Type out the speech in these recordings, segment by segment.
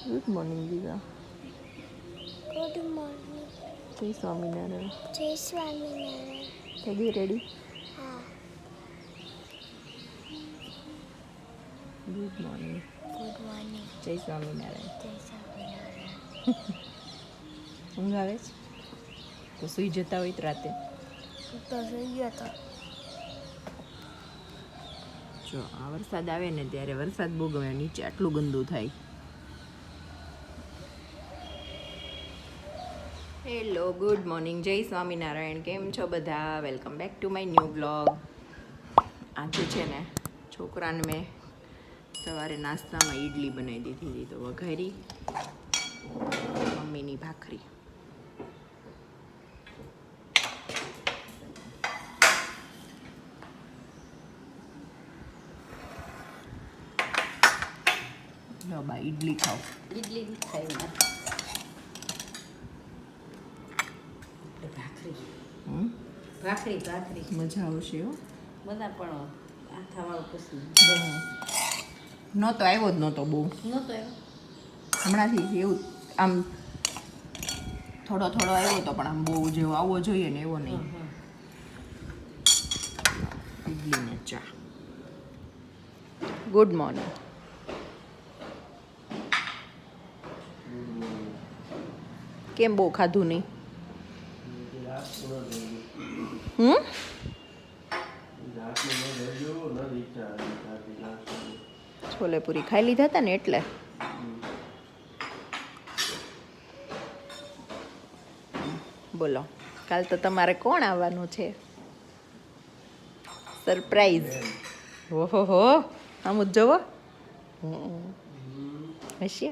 Good morning દીવા. Good morning. જય સ્વામિનારાયણ. જય સ્વામિનારાયણ. થઈ ગઈ રેડી? હા. Good morning. Good morning. જય સ્વામિનારાયણ. જય સ્વામિનારાયણ. ઊંઘ આવે છે તો સૂઈ જતા હોય તો રાતે? તો સુઈ ગયો તો. જો આ વરસાદ આવે ને ત્યારે વરસાદ બહુ ગમે, નીચે આટલું ગંદુ થાય. હેલો, ગુડ મોર્નિંગ, જય સ્વામિનારાયણ. કેમ છો બધા? Welcome back to my new blog. આજે છે ને છોકરાને મેં સવારે નાસ્તામાં ઈડલી બનાવી દીધી હતી, તો વઘારી મમ્મીની ભાખરી. લો બા ઈડલી ખાઓ. ઈડલી ખાઈ ભાખરી ભાખરી મજા આવશે હો. બધા પણ આથાવાળું પૂછવું નહોતો આવ્યો જ નહોતો બહુ, નહોતો એવો હમણાંથી એવું આમ થોડો આવ્યો હતો, પણ આમ બહુ જેવો આવવો જોઈએ ને એવો નહીં. ઈડલી ને ચા. Good morning. કેમ બહુ ખાધું નહીં? છોલે પૂરી ખાઈ લીધા હતા ને એટલે. બોલો, કાલ તો તમારે કોણ આવવાનું છે? સરપ્રાઈઝ. ઓહો હો, આમ જ જવો હશે.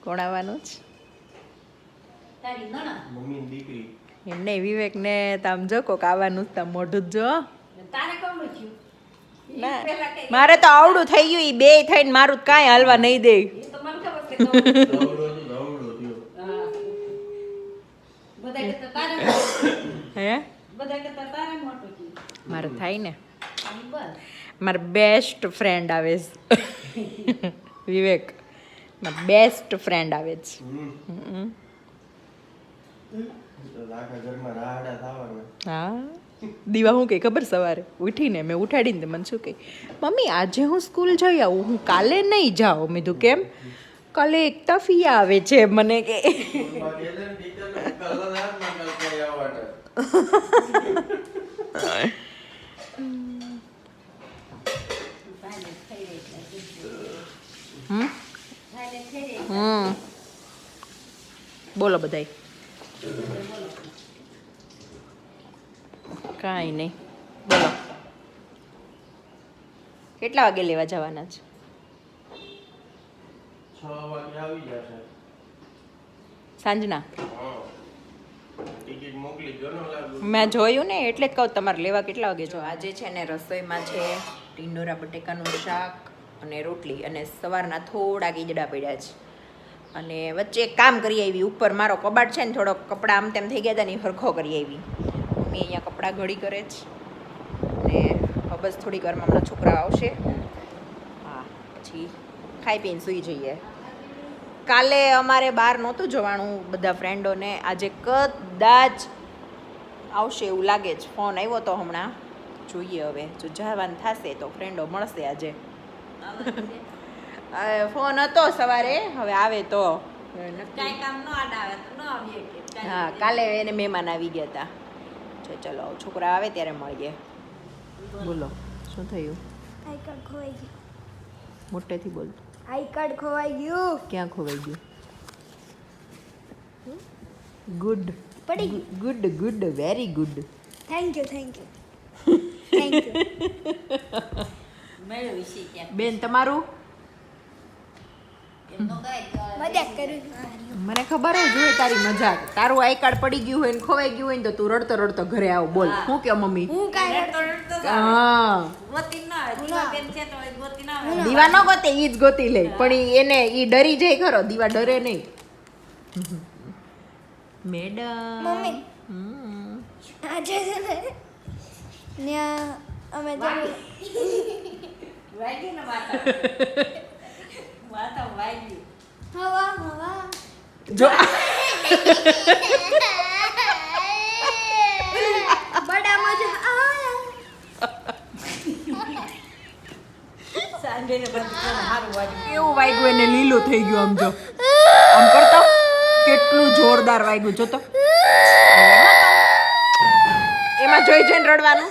કોણ આવવાનું છે? તારી નણંદ મમ્મી દીકરી. એમ નહીં, વિવેક ને તામ જો કોક આવવાનું જ, તામ મોઢું જ જો. તારે કોણ થયું? ના, મારે તો આવડું થઈ ગયું, ઈ બે થઈને મારું તો કાંઈ હાલવા નહીં દે. એ તો મને ખબર છે દવડો થયો. હા બધા કરતા તારે હે બધા કરતા તારે મોટું થયું. મારે થાય ને. બસ મારા બેસ્ટ ફ્રેન્ડ આવે છે વિવેક, મારા બેસ્ટ ફ્રેન્ડ આવે છે. આખા ઘરમાં રાહડા થવાના. હા, દીવા શું કહે ખબર? સવારે ઉઠીને મેં ઉઠાડીને મને શું કહે, મમ્મી આજે હું સ્કૂલ જઈ આવું, હું કાલે નહીં જાઉં. મેં કીધું કેમ? કાલે એકતા ફિયા આવે છે મને કે. બોલો બધાય. કાંઈ નહીં, બોલો. કેટલા વાગે લેવા જવાના છે? 6 વાગે આવી જશે. સાંજના? ટિકિટ મોકલી દો ને. મેં જોયું ને એટલે જ કહું તમારે લેવા કેટલા વાગે જો. આજે છે ને રસોઈમાં છે ટીંડોરા બટેકાનું શાક અને રોટલી, અને સવારના થોડા ગીજડા પડ્યા છે. અને વચ્ચે એક કામ કરી આવી, ઉપર મારો કબાટ છે ને થોડોક કપડાં આમ તેમ થઈ ગયા હતા ને, હરખો કરી આવી. મમ્મી અહીંયા કપડાં ઘડી કરે છે, અને બસ થોડીક વારમાં હમણાં છોકરા આવશે. હા, પછી ખાઈ પીને સૂઈ જઈએ. કાલે અમારે બહાર નહોતું જવાનું બધા ફ્રેન્ડોને, આજે કદાચ આવશે એવું લાગે છે. ફોન આવ્યો તો હમણાં, જોઈએ હવે જો જવાનું થશે તો ફ્રેન્ડો મળશે આજે. ફોન હતો સવારે, હવે આવે તો. કાંઈ કામ ન આડાવે તો ન આવીએ કે હા, કાલે એને મહેમાન આવી ગયા હતા. ચલો છોકરા આવે ત્યારે મળીએ. બોલો, શું થયું? આઈ કાર્ડ ખોવાઈ ગયું. મોટેથી બોલ. આઈ કાર્ડ ખોવાઈ ગયું. ક્યાં ખોવાઈ ગયું? ગુડ પડી ગયું. Good good, very good. Thank you thank you thank you. મેળવી છે ત્યાં બેન તમારું? એમનો કાંઈ મજાક કરું. મને ખબર જ હોય તારી મજાક. તારું આઈ કાર્ડ પડી ગયું હોય ને ખોવાઈ ગયું હોય ને તો તું રડતો રડતો ઘરે આવ. બોલ, શું કે મમ્મી? હું કાંઈ રડતો હા, ગોતી ના આવે દીવા બેન છે તો એ ગોતી ના આવે દીવા ન ગોતે, ઈ જ ગોતી લે. પણ એને ઈ ડરી જાય ખરો, દીવા ડરે નહીં. મેડમ મમ્મી આજે છે ને ત્યાં અમે જમી વાગી ને માતા જો બડા મજા આયા. સાંજે ને બધું સારું વાગ્યું. કેવું વાગ્યું એને લીલું થઈ ગયું આમ જો આમ કરતો કેટલું જોરદાર વાગ્યું જો તો એમાં જોઈ જોઈને રડવાનું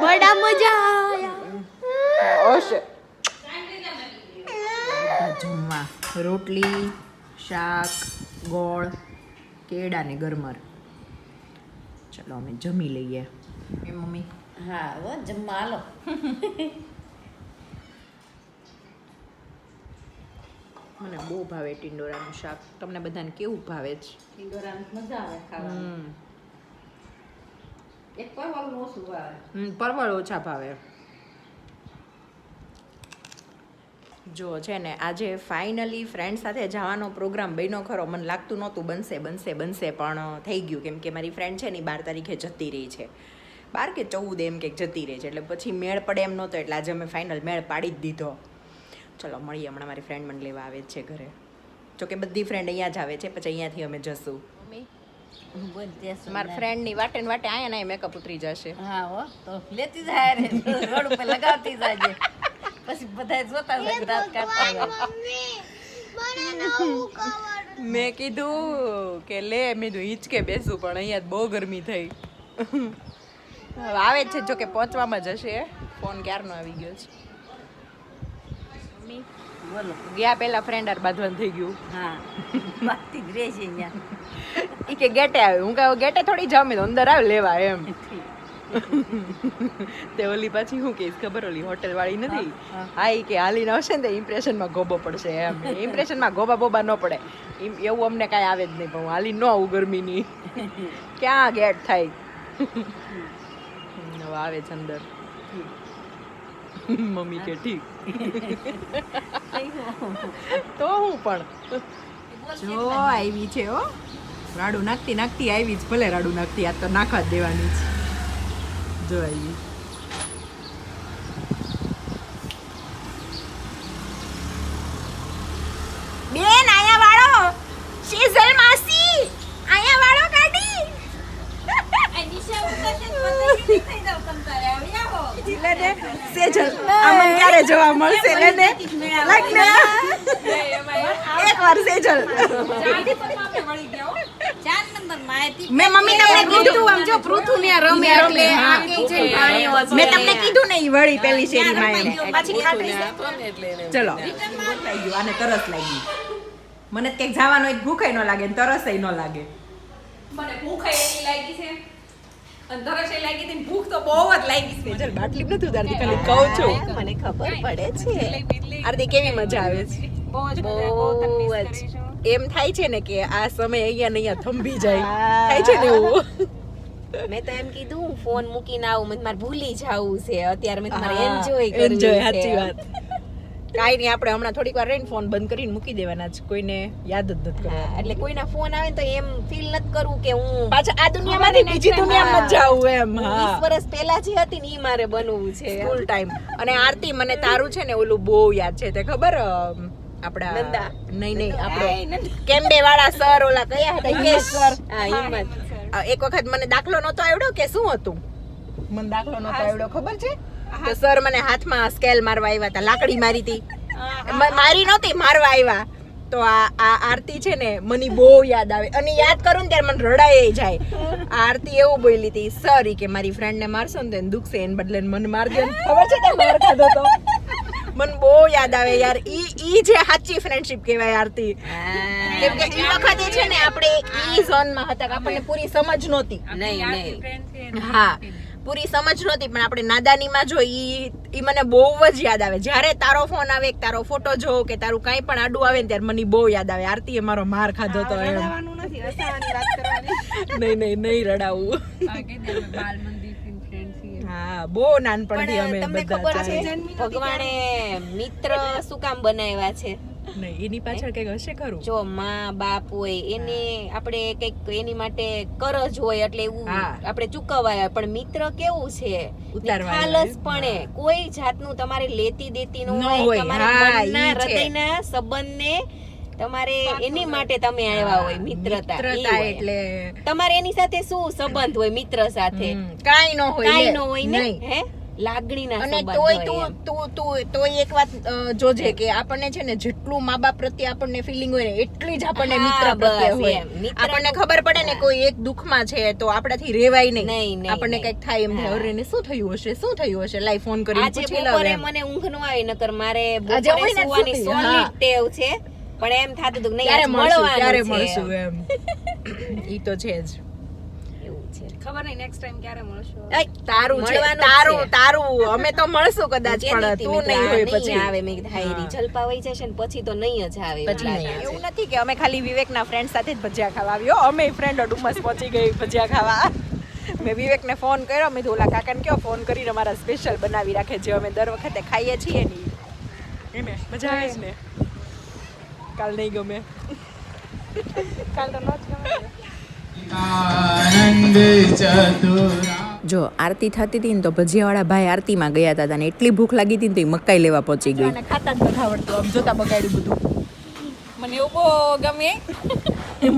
બડા મજા આયા. હશે જમવા રોટલી શાક ગોળ કેળા ને ગરમર ચલો અમે જમી લઈએ એ મમ્મી હા હો જમવા હાલો. મને બહુ ભાવે ટિંડોરાનું શાક તમને બધાને કેવું ભાવે છે ઈંડોરાની મજા આવે ખાવાની. હમ. એક પરવળનું ઓછું આવે. પરવળ ઓછા ભાવે જો છે ને આજે ફાઇનલી ફ્રેન્ડ સાથે જવાનો પ્રોગ્રામ બન્યો ખરો મને લાગતું નહોતું બનશે પણ થઈ ગયું કેમ કે મારી ફ્રેન્ડ છે ને 12 તારીખે જતી રહી છે 12 કે 14 એમ કંઈક જતી રહી છે એટલે પછી મેળ પડે એમ નહોતો એટલે આજે અમે ફાઇનલ મેળ પાડી જ દીધો ચલો મળીએ હમણાં મારી ફ્રેન્ડ મને લેવા આવે જ છે ઘરે જોકે બધી ફ્રેન્ડ અહીંયા જ આવે છે પછી અહીંયાથી અમે જશું મારા ફ્રેન્ડની વાટે ને વાટે આયા ને મેકઅપ ઉતરી જશે હા હો તો લેતી જાય રે રોડ ઉપર લગાવતી જાજે પછી બધાય જોતા જાય રાત કાઢતા જાય. મેં કીધું કે લે મેં કીધું હિંચકે બેસું પણ અહીંયા જ બહુ ગરમી થઈ હવે આવે જ છે જો કે પહોંચવામાં જ હશે ફોન ક્યારનો આવી ગયો છે બોલો ગયા પહેલા ફ્રેન્ડ આર બાંધવાનું થઈ ગયું હા બાકી જ રહે છે અહીંયા. ઈ કે ગેટે આવે હું કહું ગેટે થોડી જાવ મેં તો અંદર આવે લેવા એમ તે ઓલી પાછી હું કહીશ ખબર ઓલી હોટેલ વાળી નથી હા ઈ કે હાલીને આવશે ને તો ઇમ્પ્રેશનમાં ગોબો પડશે એમ ઇમ્પ્રેશનમાં ગોબા બોબા ન પડે એવું અમને કાંઈ આવે જ નહીં પણ હું હાલી ન આવું ગરમીની ક્યાં ગેટ થાય હવે આવે છે અંદર મમ્મી કે ઠીક તો હું પણ જો આવી છે હો રાડું નાખતી નાખતી આવી જ ભલે રાડું નાખતી આ તો નાખવા જ દેવાની છે જો આવી બેન આયા વાળો શીઝલ માસી આયા વાળો કાઢી લેને સેજલ આમન ક્યારે જોવા મળશે લેને લાઈક ને એકવાર સેજલ મેં મમ્મી તમને કીધું આમ જો પૃથુ ને રમે એટલે આ કે છે પાણી મેં તમને કીધું ને ઈ વળી પેલી શેરીમાં એમ પાછી ખાટરી ચલો થઈ ગયું આને તરસ લાગી મને કંઈક જવાનો એક ભૂખાય ન લાગે ને તરસય ન લાગે મને ભૂખ એટલી લાગી છે અને તરસ એ લાગી હતી ભૂખ તો બહુ જ લાગી છે ચલ બાટલી નથી ઉતારતી ખાલી કહું છું મને ખબર પડે છે આરતી કેવી મજા આવે છે બહુ જ બહુ મજા જ એમ થાય છે ને કે આ સમય અહીંયા ને અહીંયા થંભી જાય થાય છે ને એવું મેં તો એમ કીધું હું ફોન મૂકીને આવું મને મારે ભૂલી જાવું છે અત્યારે મેં તમારે એન્જોય કરવું એન્જોય છે. સાચી વાત કાઈ નહીં આપણે હમણાં થોડીક વાર રહીને ફોન બંધ કરીને મૂકી દેવાના છે કોઈને યાદ જ નથી હા, કરવાનું એટલે કોઈના ફોન આવે ને તો એમ ફીલ નથી કરવું કે હું પાછા આ દુનિયામાંથી બીજી દુનિયામાં જ જાવું એમ 20 વર્ષ પહેલા જે હતી ને ઈ મારે બનવું છે સ્કૂલ ટાઈમ અને આરતી મને તારું છે ને ઓલું બહુ યાદ છે તે ખબર આપડા નંદા. નહીં આપણે કેમ્બે વાળા સર ઓલા કયા હતા હિમેશ સર હા હિંમત એક વખત મને દાખલો નતો આવડ્યો કે શું હતું મને દાખલો નતો આવડ્યો ખબર છે તો સર મને હાથમાં સ્કેલ મારવા આવ્યા હતા લાકડી મારી હતી મારી નહોતી મારવા આવ્યા તો આ આરતી છે ને મને બહુ યાદ આવે અને યાદ કરું ને ત્યારે મને રડાઈ જાય આ આરતી એવું બોલી હતી સર કે મારી ફ્રેન્ડ ને મારશો ને તો એને દુખશે એને બદલે મને માર દે ખબર છે તે માર ખાધો તો મને બહુ યાદ આવે યાર ઈ જે સાચી ફ્રેન્ડશિપ કહેવાય આરતી કેમ કે ઈ વખતે છે ને આપણે ઈ ઝોનમાં હતા કે આપણને પૂરી સમજ નહોતી નહીં હા પૂરી સમજ નહોતી પણ આપણે નાદાનીમાં જો ઈ મને બહુ જ યાદ આવે જ્યારે તારો ફોન આવે કે તારો ફોટો જોઉં કે તારું કાંઈ પણ આડું આવે ને ત્યારે મને બહુ યાદ આવે આરતીએ મારો માર ખાધો તો એમ નહીં રડાવું હા બહુ નાનપણથી અમે પણ તમને બધા ખબર છે ચાલે. ભગવાને મિત્ર શું કામ બનાવ્યા છે નહીં એની પાછળ કઈક હશે ખરું. જો માં બાપ હોય એને આપણે કઈક એની માટે કરજ હોય એટલે એવું હા. આપણે ચૂકવાય. પણ મિત્ર કેવું છે ઉતારવાનું ખાલસપણે કોઈ જાતનું તમારે લેતી દેતી ન ન હોય. હોય. તમારા હા, મનના ઈ છે. હૃદયના સંબંધને તમારે એની માટે તમે આવ્યા હોય. મિત્રતા ઈ મિત્રતા હોય. એટલે તમારે એની સાથે શું સંબંધ હોય મિત્ર સાથે? કાઈ ન હોય કાઈ લે. ન હોય ને નહીં. હે લાગણીના અને સંબંધ તોય હોય એમ. તોય એક વાત જોજે કે આપણને છે ને જેટલું મા બાપ પ્રત્યે આપણને ફિલિંગ હોય ને એટલી જ આપણને હા, મિત્ર પ્રત્યે બસ હોય. એમ. મિત્ર આપણને ખબર પડે ને કોઈ એક દુઃખમાં છે તો આપણાથી રેવાય નહીં. નહીં, આપણને નહીં. કઈક થાય એમ થાય હા. અરે એને શું થયું હશે લાઈ ફોન કરીને આજે પૂછી લઉં બપોરે એમ. મને ઊંઘ ન આવી નકર મારે આજે બપોરે હોય ને સુવાની શું થયું? solid હા. ટેવ છે પણ એમ થાતું હતું કે નહીં ક્યારે આજ મળશું ક્યારે મળવાનું છે મળશું એમ. ઈ તો છે જ. એવું છે. ખબર નહીં નેક્સ્ટ ટાઈમ ક્યારે મળશું. તારું છે મળવાનું જ તારું અમે તો મળશું કદાચ કેતી પણ હતી, તું મેં નહીં કીધું, હોય આ પછી આવે મેં કીધું હાય રી જલપા વઈ જશે ને પછી તો નહીં જ આવે એવું પછી નહીં લાગે આવે. છે. એવું નથી કે અમે ખાલી વિવેકના ફ્રેન્ડ સાથે જ ભજીયા ખાવા આવ્યો અમે ફ્રેન્ડો ડુમસ પહોંચી ગઈ ભજીયા ખાવા. મેં વિવેકને ફોન કર્યો મેં કીધું ઓલા કાકાને કયો ફોન કરીને અમારા સ્પેશિયલ બનાવી રાખે જે અમે દર વખતે ખાઈએ છીએ ને ઈ. એને મજા આવે છે ને. કાલ નહીં ગમે. કાલ તો ન જ ગમે. જો આરતી થતી હતી ને તો ભજીયાવાળા ભાઈ આરતીમાં ગયા હતા ને એટલી ભૂખ લાગી હતી ને તો ઈ મકાઈ લેવા પહોંચી ગઈ. ખાતા જ નથી આવડતું આમ જોતા બગાડ્યું બધું. મને એવું બહુ ગમે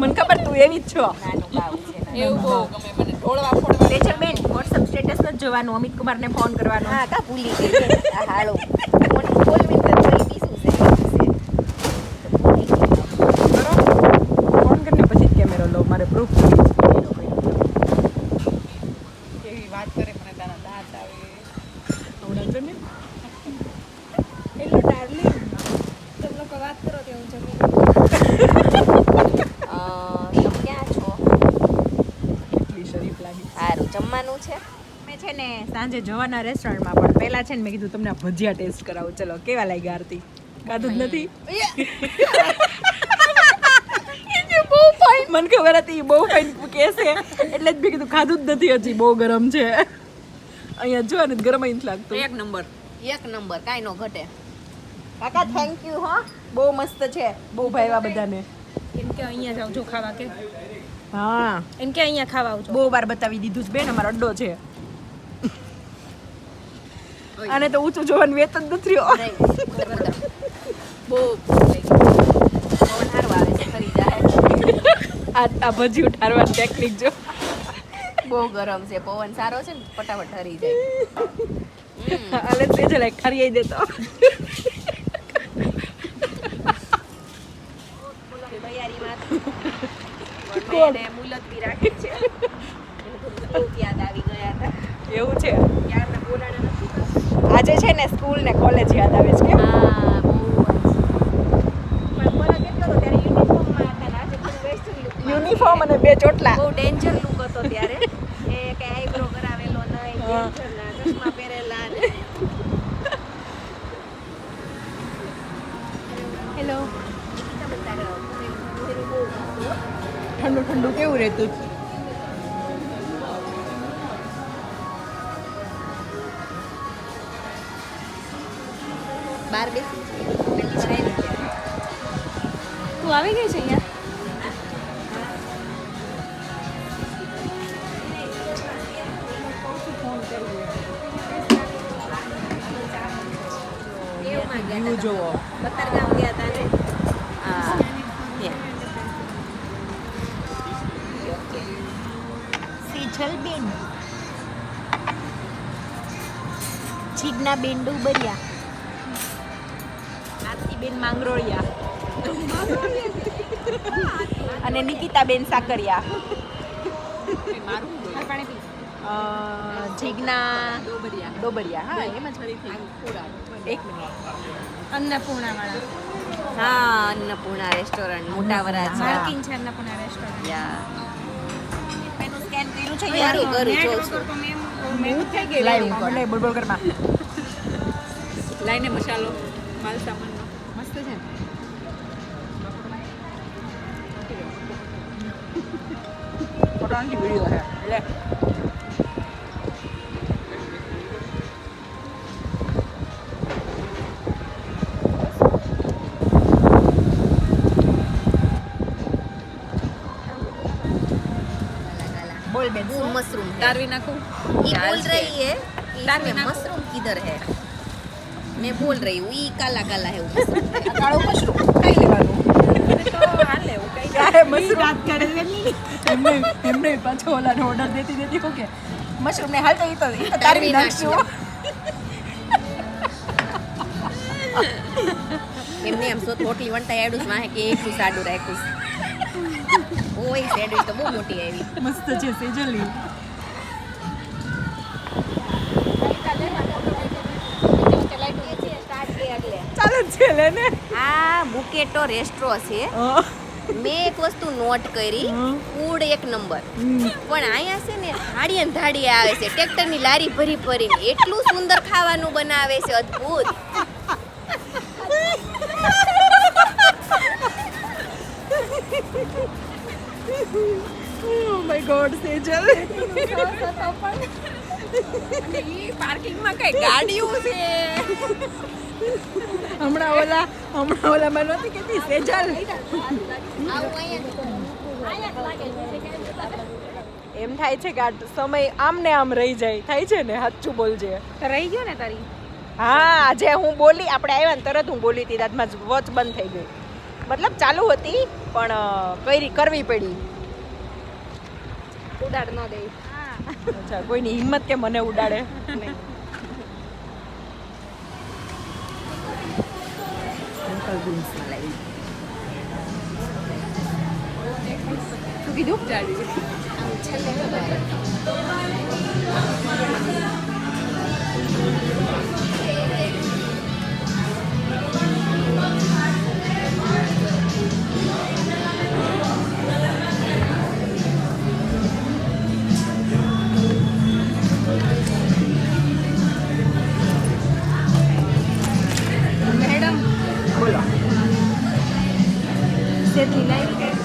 મને ખબર તું એવી જ છો. નાનું બાવું છે નાનું. એવું બહુ ગમે મને ઢોળવા ફોડવા. તેજલ બેન વોટ્સઅપ સ્ટેટસ જ જોવાનું અમિત કુમારને ફોન કરવાનો. હા કા ભૂલી ગઈ છે. આ હાલો ફોન ખોલવી તો ભૂલી ગઈ શું છે ફોન કરીને પછી જ કેમેરો લો મારે પ્રૂફ કેવી વાત કરે મને તારા દાંત આવે. હમણાં જો ને હેલો ડાર્લિંગ તમે લોકો વાત કરો તે હું જમી લઉં. તમે ક્યાં છો? કેટલી શરીફ લાગી. સારું જમવાનું છે. મેં છે ને સાંજે જવાના રેસ્ટોરન્ટમાં પણ પહેલા છે ને મેં કીધું તમને આ ભજીયા ટેસ્ટ કરાવું. ચલો કેવા લાગ્યા આરતી? ખાધું જ નથી. બહુ ફાઇન મને ખબર હતી બહુ ફાઇન કહેશે એટલે જ મેં કીધું ખાધું જ નથી હજી બહુ ગરમ છે. અહીંયા જો ને ગરમ અહીં લાગતું. એક નંબર. એક નંબર કાઈ નો ઘટે. કાકા થેન્ક યુ હો બહુ મસ્ત છે બહુ ભાવ્યા બધાને. એમ કે અહીંયા જાવ જો ખાવા કે હા એમ કે અહીંયા ખાવા આવજો. બહુ વાર બતાવી દીધું છે બેન અમારો અડ્ડો છે. આને તો ઊંચું જોવાનું વેત જ નથી રહ્યો. બહુ પવન હારો આવે છે ફરી જાય. આ ભજી ઉઠારવાની ટેકનિક જો. બહુ ગરમ છે પવન સારો છે ને ફટાફટ હરી જાય. અલે તેજલ એક ખરી દેતો. તૈયારીમાં કોણ મુલતવી રાખી છે. યાદ આવી ગયા હતા. એવું છે યાર બોલાણા નથી. આજે છે ને સ્કૂલ ને કોલેજ યાદ આવે છે કે હા બહુ પણ બોલા કેટલો હતો ત્યારે યુનિફોર્મમાં હતા ને આજે થોડું વેસ્ટર્ન લુક. યુનિફોર્મ અને બે ચોટલા. બહુ ડેન્જર લુક હતો ત્યારે. એ કે આઈબ્રો કરાવેલો નહીં હા. ડેન્જરના ચશ્મા પહેરેલા ને. હેલો તમે તારે બહુ ઠંડુ ઠંડુ કેવું રહેતું બાર બેસી છે. તું આવી ગઈ છે અહીંયા. કેવમાં ગયા વ્યૂ હતા? જોવો. કતારગામ ગયા હતા ને હા સેજલ બેન જીજ્ઞા બેન ડુબરિયા આરતી બેન માંગરોળિયા અને નિકિતા બેન સાકરિયા. જીજ્ઞા ડોબરિયા હા એમ જ ફરીથી એક મિનિટ. અન્નપૂર્ણાવાળા. હા અન્નપૂર્ણા રેસ્ટોરન્ટ મોટા વરાછા. માલકીન છે અન્નપૂર્ણા રેસ્ટોરન્ટ. યા એનું સ્કેન કર્યું છે કરું જોઉં છું. તો મેં થઈ ગઈ લાઈવ મને બોલ બોલ કરમાં. લાઈને મસાલો માલ સામાનનો. મસ્ત છે ને ફોટોની વિડિયો છે લે બોલ બેન वो मशरूम है તારવી નાખું ये बोल रही है कि डाल इसमें देना। मशरूम किधर है मैं बोल रही हूँ ये काला काला है वो मशरूम है। કાળો મશરૂમ કઈ લેવાનું તો હાલે એવું કઈ ક્યારે મશરૂમ વાત કરે એમને પાછો ઓલાનો ઓર્ડર દેતી હો કે મશરૂમ ને હાલ તો ઈ તો તારવી નાખશું એમને એમ સોત રોટલી વણતા આડું જ વાહે કે એકલું સાડું રાખ્યું ઓય સેડવી તો બહુ મોટી આવી મસ્ત છે સેજલી ચાલો છેલે ને આ બુકેટો રેસ્ટ્રો છે મેં એક વસ્તુ નોટ કરી ફૂડ એક નંબર પણ અહીંયા છે ને થાળીએ ને થાળીએ આવે છે ટ્રેક્ટરની લારી ભરી ભરીને એટલું સુંદર ખાવાનું બનાવે છે અદ્ભુત ઓ માય ગોડ સેજલ ઈ પાર્કિંગમાં કઈ ગાડીઓ છે હમણાં ઓલા માં નહોતી કહેતી સેજલ એમ થાય છે કે આ સમય આમ ને આમ રહી જાય થાય છે ને સાચું બોલજે તો રહી ગયો ને તારી હા આજે હું બોલી આપણે આવ્યા ને તરત હું બોલી હતી દાદમાં વોચ બંધ થઈ ગઈ મતલબ ચાલુ હતી પણ કરવી પડી ઉડાડ ન દે અચ્છા કોઈની હિંમત કે મને ઉડાડે શું કીધું જાડી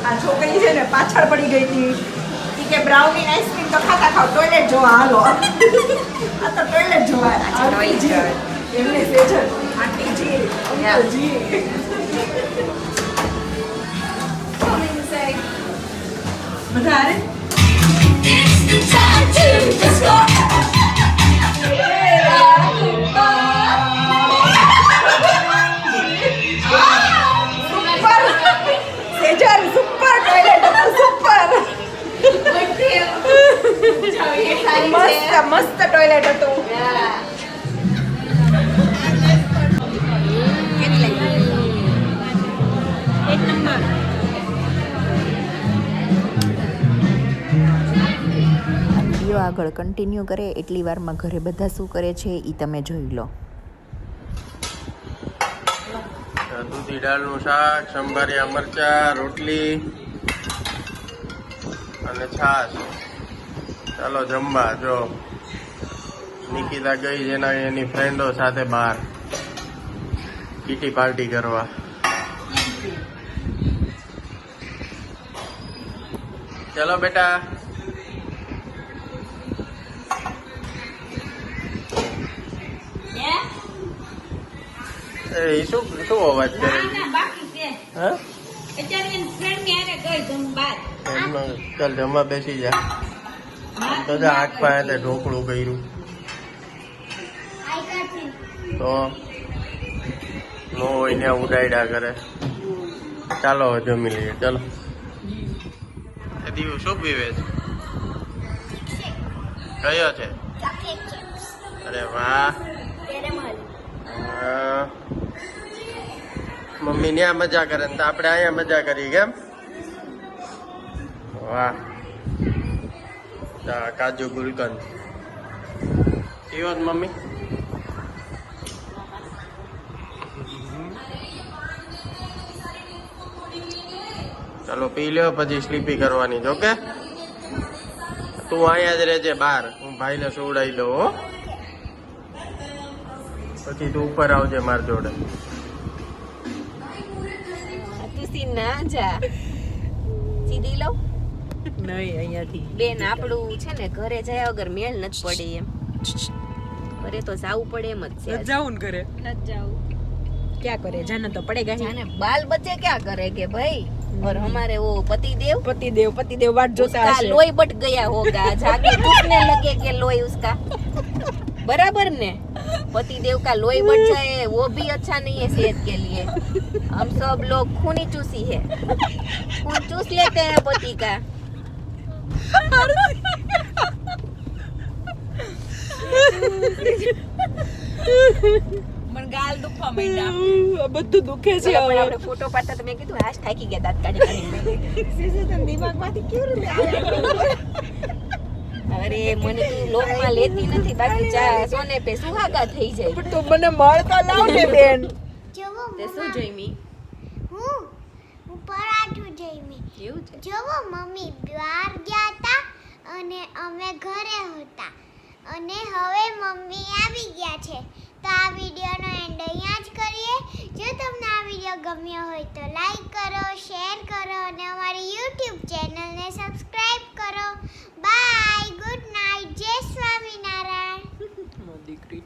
આ છોકરી છે ને પાછળ પડી ગઈ હતી ઈ કે બ્રાઉની આઈસ્ક્રીમ તો ખાતા ખાવ ટોયલેટ જોવા હાલો આ તો ટોયલેટ જોવા એમને સેજલ આંટીજી અંકલજી બધા હારે સેજલ સુપર ટોયલેટ હતું સુપર મસ્ત મસ્ત ટોયલેટ હતું વિડીયો આગળ કન્ટિન્યુ કરે એટલી વારમાં ઘરે બધા શું કરે છે એ તમે જોઈ લો દૂધી દાળનું શાક સંભારિયા મરચા રોટલી અને છાશ ચાલો જમવા જો નિકિતા ગઈ જેના એની ફ્રેન્ડો સાથે બહાર કીટી પાર્ટી કરવા ચલો બેટા એ શું શું અવાજ કરે છે હા એમનો ચાલ જમવા બેસી જા આમ તો જા આઠ પાસે ઢોકળું કર્યું તો નો હોય ને ઉડાડ્યા કરે ચાલો હવે જમી લઈએ ચાલો દીવું શું પીવે છે કયો છે અરે વાહ મમ્મી ત્યાં મજા કરે ને તો આપણે અહીંયા મજા કરી કેમ વાહ કાજુ ગુલકંદ પીવો જ મમ્મી ચાલો પી લ્યો પછી સ્લીપી કરવાની જો કે તું અહીંયા જ રહેજે બહાર હું ભાઈને સુવડાવી દઉં હો પછી તું ઉપર આવજે માર જોડે તું ના જા સીધી લઉં નહીં અહીંયાથી બેન આપણું છે ને ઘરે જાય વગર મેળ નથી પડે એમ ઘરે તો જાવું પડે એમ જ છે જાવું ને ઘરે ન જાવ क्या करे, जाना तो पड़ेगा ही। जाने बाल बच्चे क्या करेंगे भाई। और हमारे वो पतिदेव पतिदेव वाट जोता उसका हशे। लोही बट गया होगा, जाके टूटने लगे के लोही उसका। बराबर ने, पतिदेव का लोही बट जाए वो भी अच्छा नहीं है सेहत के लिए। हम सब लोग खूनी चूसी है, खून चूस लेते हैं पति का। મને ગાલ દુખવા માંડ્યા. બધું દુખે છે પણ હવે. આપણે ફોટો પાડતા તો મેં કીધું હાશ થાકી ગયા દાંત કાઢી કાઢીને. દિમાગમાંથી કેવી રીતે આવે? અરે મને તું લોકમાં લેતી નથી, બાકી ચા સોને પે સુહાગા થઈ જાય. પણ તું મને મળતા લાવ ને બેન. જોવો તે શું જઈમી? હું પરાઠું જઈમી. એવું છે? જોવો મમ્મી બહાર ગયા હતા અને અમે ઘરે હતા અને હવે મમ્મી આવી ગયા છે. તો આ વિડીયોનો એન્ડ અહીંયા જ કરીએ. જો તમને આ વિડીયો ગમ્યો હોય તો લાઈક કરો, શેર કરો અને અમારી YouTube ચેનલને સબસ્ક્રાઇબ કરો. બાય, ગુડ નાઇટ, જય સ્વામિનારાયણ. દીકરી